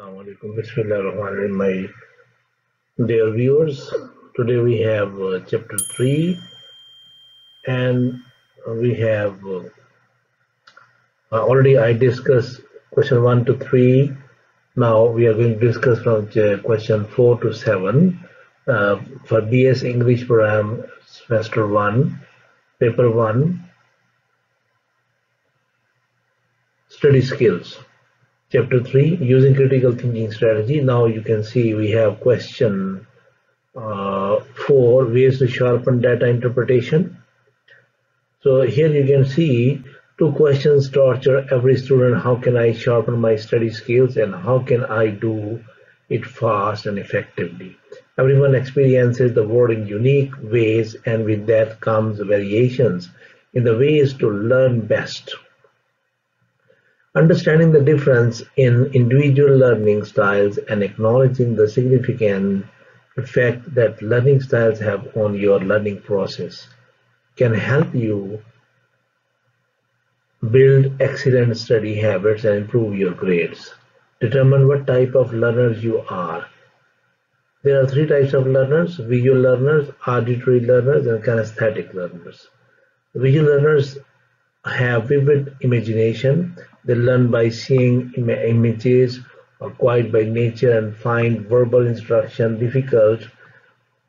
Assalamualaikum. Bismillahirrahmanirrahim, my dear viewers. Today we have chapter 3 and we have already I discussed question 1 to 3. Now we are going to discuss from question 4 to 7 for BS English program semester 1, paper 1, study skills. Chapter 3, using critical thinking strategy. Now you can see we have question 4, ways to sharpen data interpretation. So here you can see two questions torture every student. How can I sharpen my study skills and how can I do it fast and effectively? Everyone experiences the world in unique ways, and with that comes variations in the ways to learn best. Understanding the difference in individual learning styles and acknowledging the significant effect that learning styles have on your learning process can help you build excellent study habits and improve your grades. Determine what type of learners you are. There are 3 types of learners: visual learners, auditory learners, and kinesthetic learners. Visual learners have vivid imagination. They learn by seeing images or quiet by nature and find verbal instruction difficult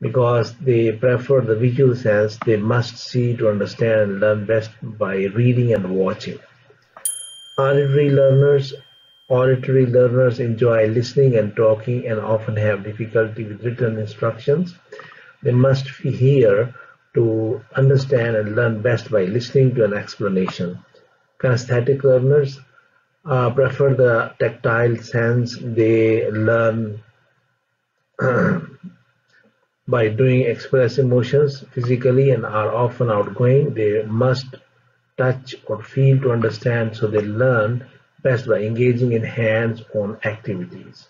because they prefer the visual sense. They must see to understand and learn best by reading and watching. Auditory learners enjoy listening and talking and often have difficulty with written instructions. They must hear to understand and learn best by listening to an explanation. Kinesthetic learners prefer the tactile sense. They learn by doing, express emotions physically and are often outgoing. They must touch or feel to understand, so they learn best by engaging in hands-on activities.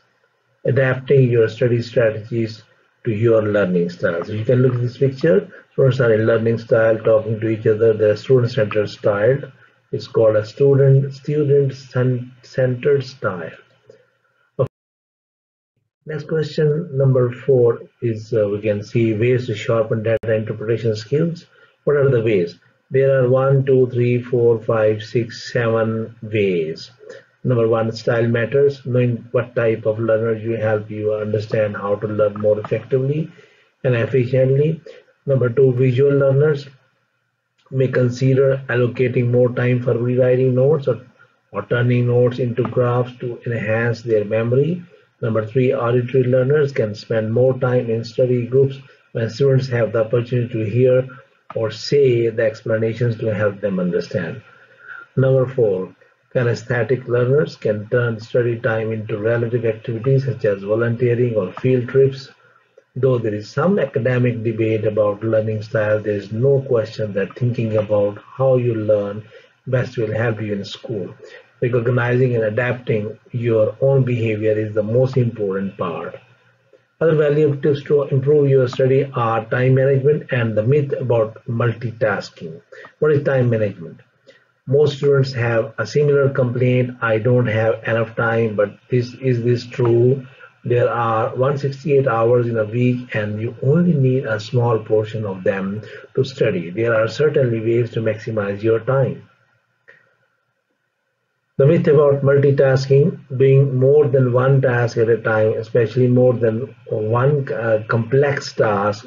Adapting your study strategies to your learning styles. You can look at this picture. Students are in learning style, talking to each other. They're student-centered style. It's called a student-centered style. Next question, number 4, is we can see ways to sharpen data interpretation skills. What are the ways? There are 1, 2, 3, 4, 5, 6, 7 ways. Number 1, style matters. Knowing what type of learner you help you understand how to learn more effectively and efficiently. Number 2, visual learners may consider allocating more time for rewriting notes or turning notes into graphs to enhance their memory. Number 3, auditory learners can spend more time in study groups when students have the opportunity to hear or say the explanations to help them understand. Number 4, kinesthetic learners can turn study time into relative activities such as volunteering or field trips. Though there is some academic debate about learning style, there is no question that thinking about how you learn best will help you in school. Recognizing and adapting your own behavior is the most important part. Other valuable tips to improve your study are time management and the myth about multitasking. What is time management? Most students have a similar complaint: I don't have enough time. But is this true? There are 168 hours in a week and you only need a small portion of them to study. There are certainly ways to maximize your time. The myth about multitasking: doing more than one task at a time, especially more than one complex task,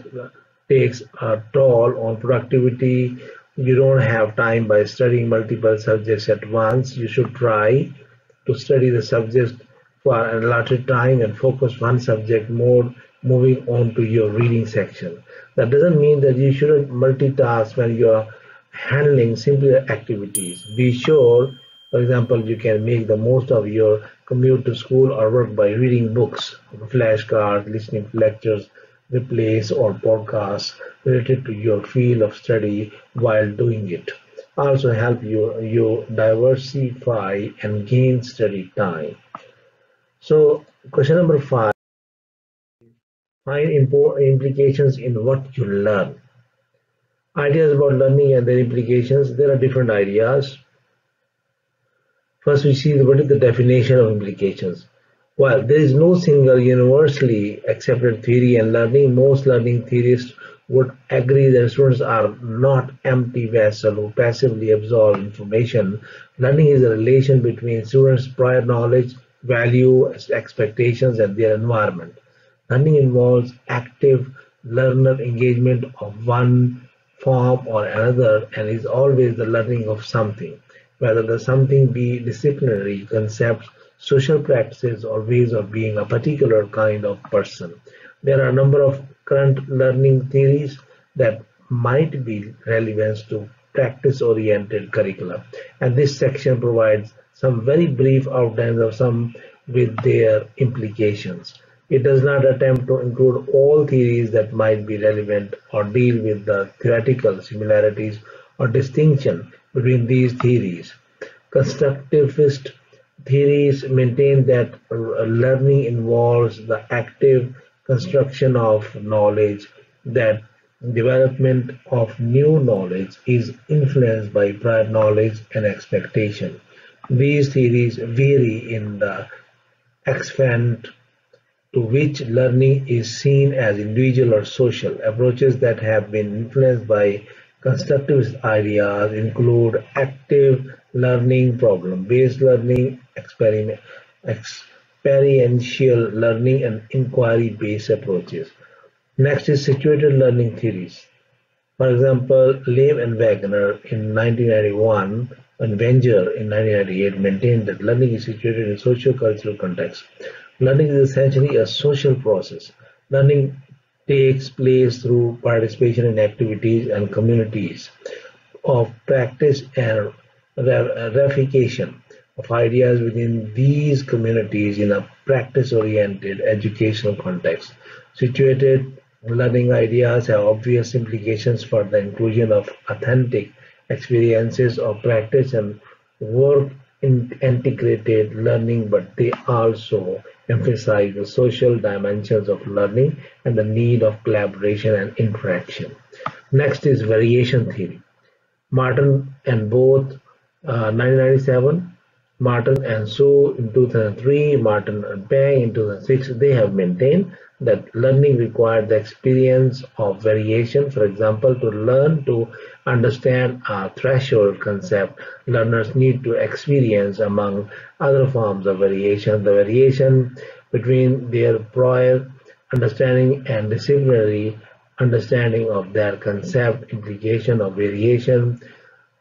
takes a toll on productivity. You don't have time by studying multiple subjects at once. You should try to study the subject for an allotted time and focus one subject more, moving on to your reading section. That doesn't mean that you shouldn't multitask when you're handling simpler activities. Be sure, for example, you can make the most of your commute to school or work by reading books, flashcards, listening to lectures, replays, or podcasts related to your field of study while doing it. Also help you diversify and gain study time. So question number 5, find implications in what you learn. Ideas about learning and their implications. There are different ideas. First, we see what is the definition of implications. While there is no single universally accepted theory in learning, most learning theorists would agree that students are not empty vessels who passively absorb information. Learning is a relation between students' prior knowledge, value, expectations, and their environment. Learning involves active learner engagement of one form or another and is always the learning of something, whether the something be disciplinary concepts, social practices, or ways of being a particular kind of person. There are a number of current learning theories that might be relevant to practice-oriented curricula, and this section provides some very brief outlines of some with their implications. It does not attempt to include all theories that might be relevant or deal with the theoretical similarities or distinction between these theories. Constructivist theories maintain that learning involves the active construction of knowledge, that development of new knowledge is influenced by prior knowledge and expectation. These theories vary in the extent to which learning is seen as individual or social. Approaches that have been influenced by constructivist ideas include active learning, problem-based learning, experiential learning, and inquiry-based approaches. Next is situated learning theories. For example, Lehm and Wagner in 1991 and Wenger in 1998 maintained that learning is situated in socio-cultural context. Learning is essentially a social process. Learning takes place through participation in activities and communities of practice and replication of ideas within these communities in a practice-oriented educational context. Situated learning ideas have obvious implications for the inclusion of authentic experiences of practice and work in integrated learning, but they also emphasize the social dimensions of learning and the need of collaboration and interaction. Next is variation theory. Martin and both 1997, Martin and Su in 2003, Martin and Pang in 2006, they have maintained that learning required the experience of variation. For example, to learn to understand a threshold concept, learners need to experience, among other forms of variation, the variation between their prior understanding and disciplinary understanding of their concept. Implication of variation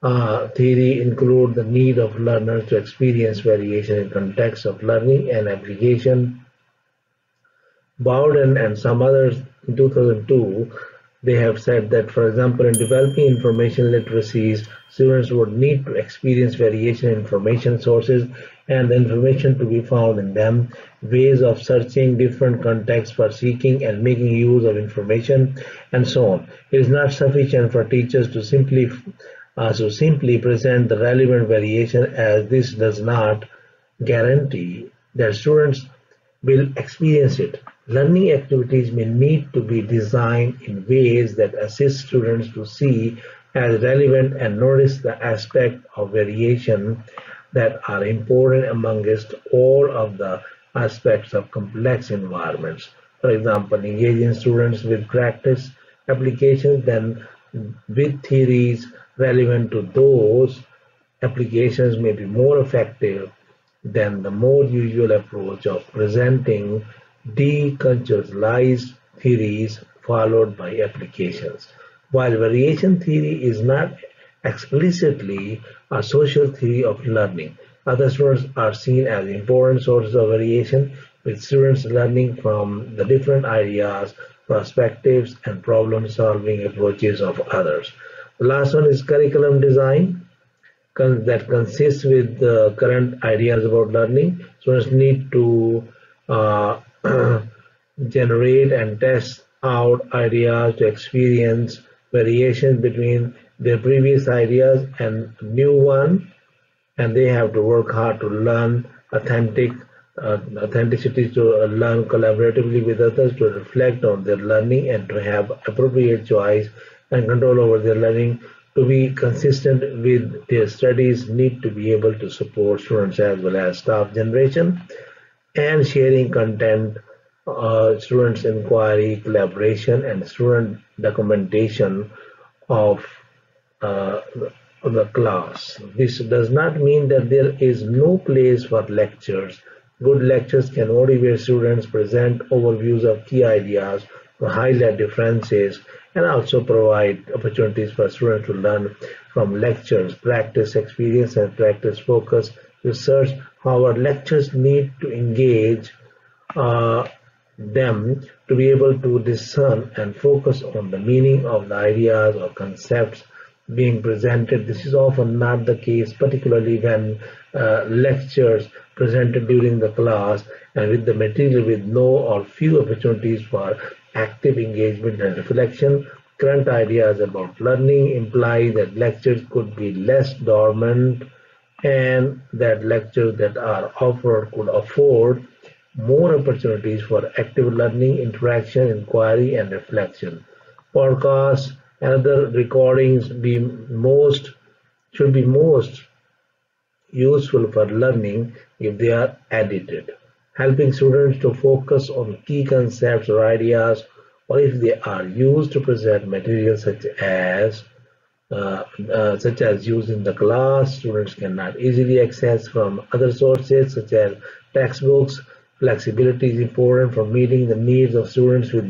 theory include the need of learners to experience variation in context of learning and application. Bowden and some others in 2002, they have said that, for example, in developing information literacies, students would need to experience variation in information sources and the information to be found in them, ways of searching, different contexts for seeking and making use of information, and so on. It is not sufficient for teachers to simply present the relevant variation, as this does not guarantee that students will experience it. Learning activities may need to be designed in ways that assist students to see as relevant and notice the aspects of variation that are important amongst all of the aspects of complex environments. For example, engaging students with practice applications, then with theories relevant to those applications may be more effective than the more usual approach of presenting decontextualized theories followed by applications. While variation theory is not explicitly a social theory of learning, other students are seen as important sources of variation, with students learning from the different ideas, perspectives, and problem-solving approaches of others. The last one is curriculum design that consists with the current ideas about learning. Students need to uh, generate and test out ideas to experience variations between their previous ideas and new one, and they have to work hard to learn authenticity, to learn collaboratively with others, to reflect on their learning, and to have appropriate choice and control over their learning. To be consistent with their studies, need to be able to support students as well as staff generation. and sharing content, students' inquiry, collaboration, and student documentation of uh, the class. This does not mean that there is no place for lectures. Good lectures can motivate students, present overviews of key ideas, to highlight differences, and also provide opportunities for students to learn from lectures, practice experience, and practice focus research. However, lectures need to engage uh, them to be able to discern and focus on the meaning of the ideas or concepts being presented. This is often not the case, particularly when lectures presented during the class and with the material with no or few opportunities for active engagement and reflection. Current ideas about learning imply that lectures could be less dormant and that lectures that are offered could afford more opportunities for active learning, interaction, inquiry, and reflection. Podcasts and other recordings should be most useful for learning if they are edited, helping students to focus on key concepts or ideas, or if they are used to present material such as used in the class, students cannot easily access from other sources such as textbooks. Flexibility is important for meeting the needs of students with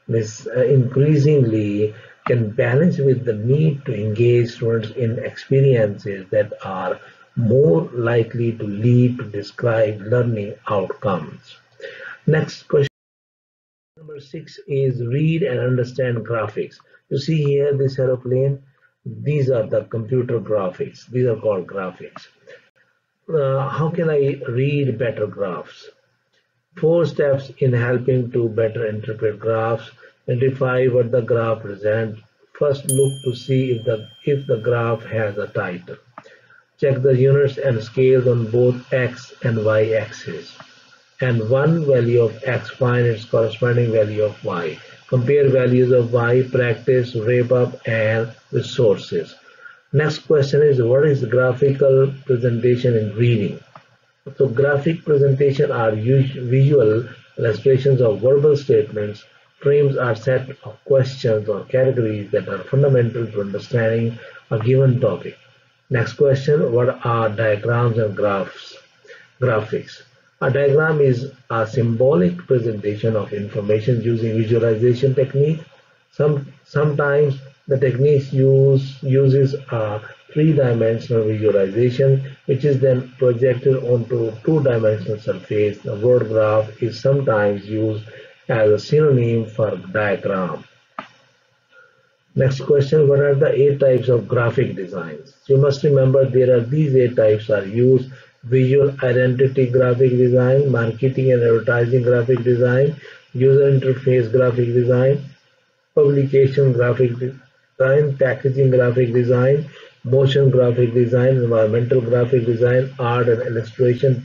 this increasingly can balance with the need to engage students in experiences that are more likely to lead to described learning outcomes. Next question. Number 6 is read and understand graphics. You see here this aeroplane. These are the computer graphics. These are called graphics. How can I read better graphs? 4 steps in helping to better interpret graphs. Identify what the graph presents. First, look to see if the graph has a title. Check the units and scales on both x and y axes, and one value of x find its corresponding value of y. Compare values of y, practice, wrap up, and resources. Next question is, what is graphical presentation in reading? So graphic presentation are visual illustrations of verbal statements. Frames are set of questions or categories that are fundamental to understanding a given topic. Next question, what are diagrams and graphics? A diagram is a symbolic presentation of information using visualization technique. Sometimes the technique uses a three-dimensional visualization, which is then projected onto two-dimensional surface. The word graph is sometimes used as a synonym for diagram. Next question, what are the 8 types of graphic designs? You must remember there are these 8 types are used: visual identity graphic design, marketing and advertising graphic design, user interface graphic design, publication graphic design, packaging graphic design, motion graphic design, environmental graphic design, art and illustration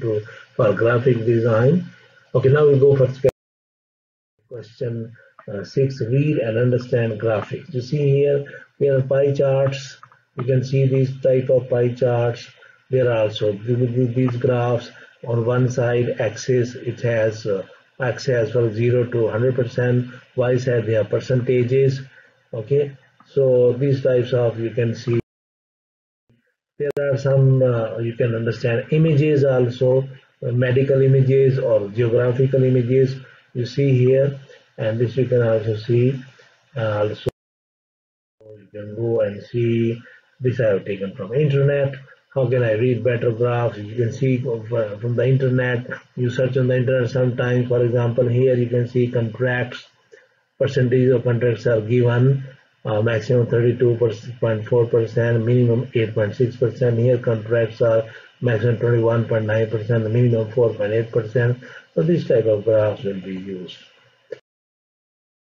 for graphic design. Okay, now we go for question 6, read and understand graphics. You see here, we have pie charts. You can see these type of pie charts. There are also these graphs. On one side axis, it has x has from 0 to 100%. Y side, they have percentages. Okay, so these types of, you can see there are some you can understand images also, medical images or geographical images you see here, and this you can also see. Also you can go and see this I have taken from internet. How can I read better graphs? You can see from the internet. You search on the internet sometimes. For example, here you can see contracts. Percentage of contracts are given. Maximum 32.4%, minimum 8.6%. Here contracts are maximum 21.9%, minimum 4.8%. So this type of graphs will be used.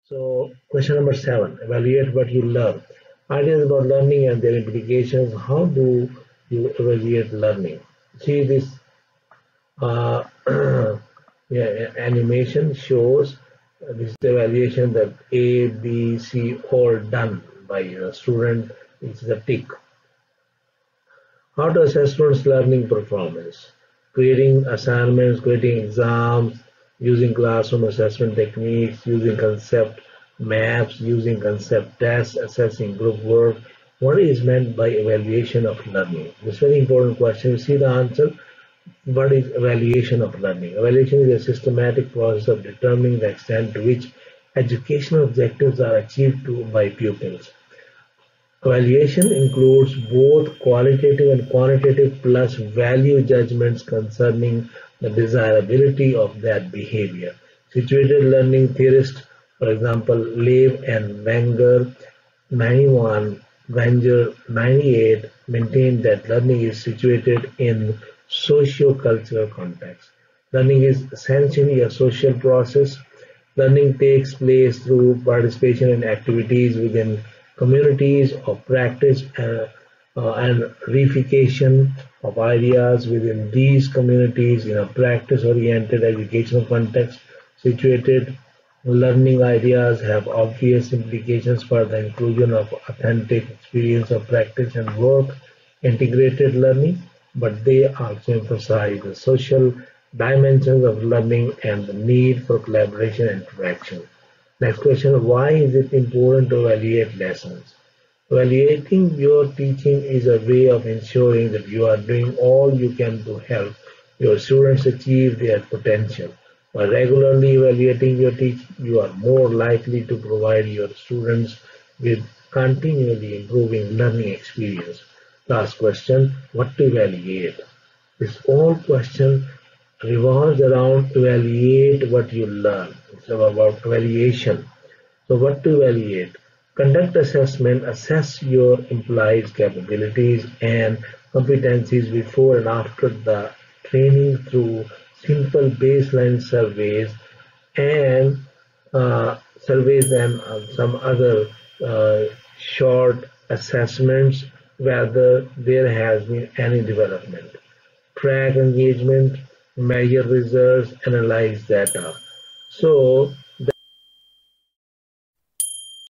So question number 7, evaluate what you learn. Ideas about learning and their implications. How do you evaluate learning? See this uh, yeah, animation shows this evaluation that A, B, C all done by a student. It's a tick. How to assess students' learning performance? creating assignments, creating exams, using classroom assessment techniques, using concept maps, using concept tests, assessing group work. What is meant by evaluation of learning? This is a very important question. You see the answer. What is evaluation of learning? Evaluation is a systematic process of determining the extent to which educational objectives are achieved by pupils. Evaluation includes both qualitative and quantitative plus value judgments concerning the desirability of that behavior. Situated learning theorists, for example, Lev and Wenger 91, Wenger 98, maintain that learning is situated in socio-cultural context. Learning is essentially a social process. Learning takes place through participation in activities within communities of practice and reification of ideas within these communities in a practice-oriented educational context. Situated learning ideas have obvious implications for the inclusion of authentic experience of practice and work, integrated learning, but they also emphasize the social dimensions of learning and the need for collaboration and interaction. Next question, why is it important to evaluate lessons? Evaluating your teaching is a way of ensuring that you are doing all you can to help your students achieve their potential. By regularly evaluating your teaching, you are more likely to provide your students with continually improving learning experience. Last question, what to evaluate? This whole question revolves around evaluate what you learn. It's about evaluation. So what to evaluate? Conduct assessment, assess your implied capabilities and competencies before and after the training through simple baseline surveys and some other short assessments whether there has been any development. Track engagement, measure results, analyze data. So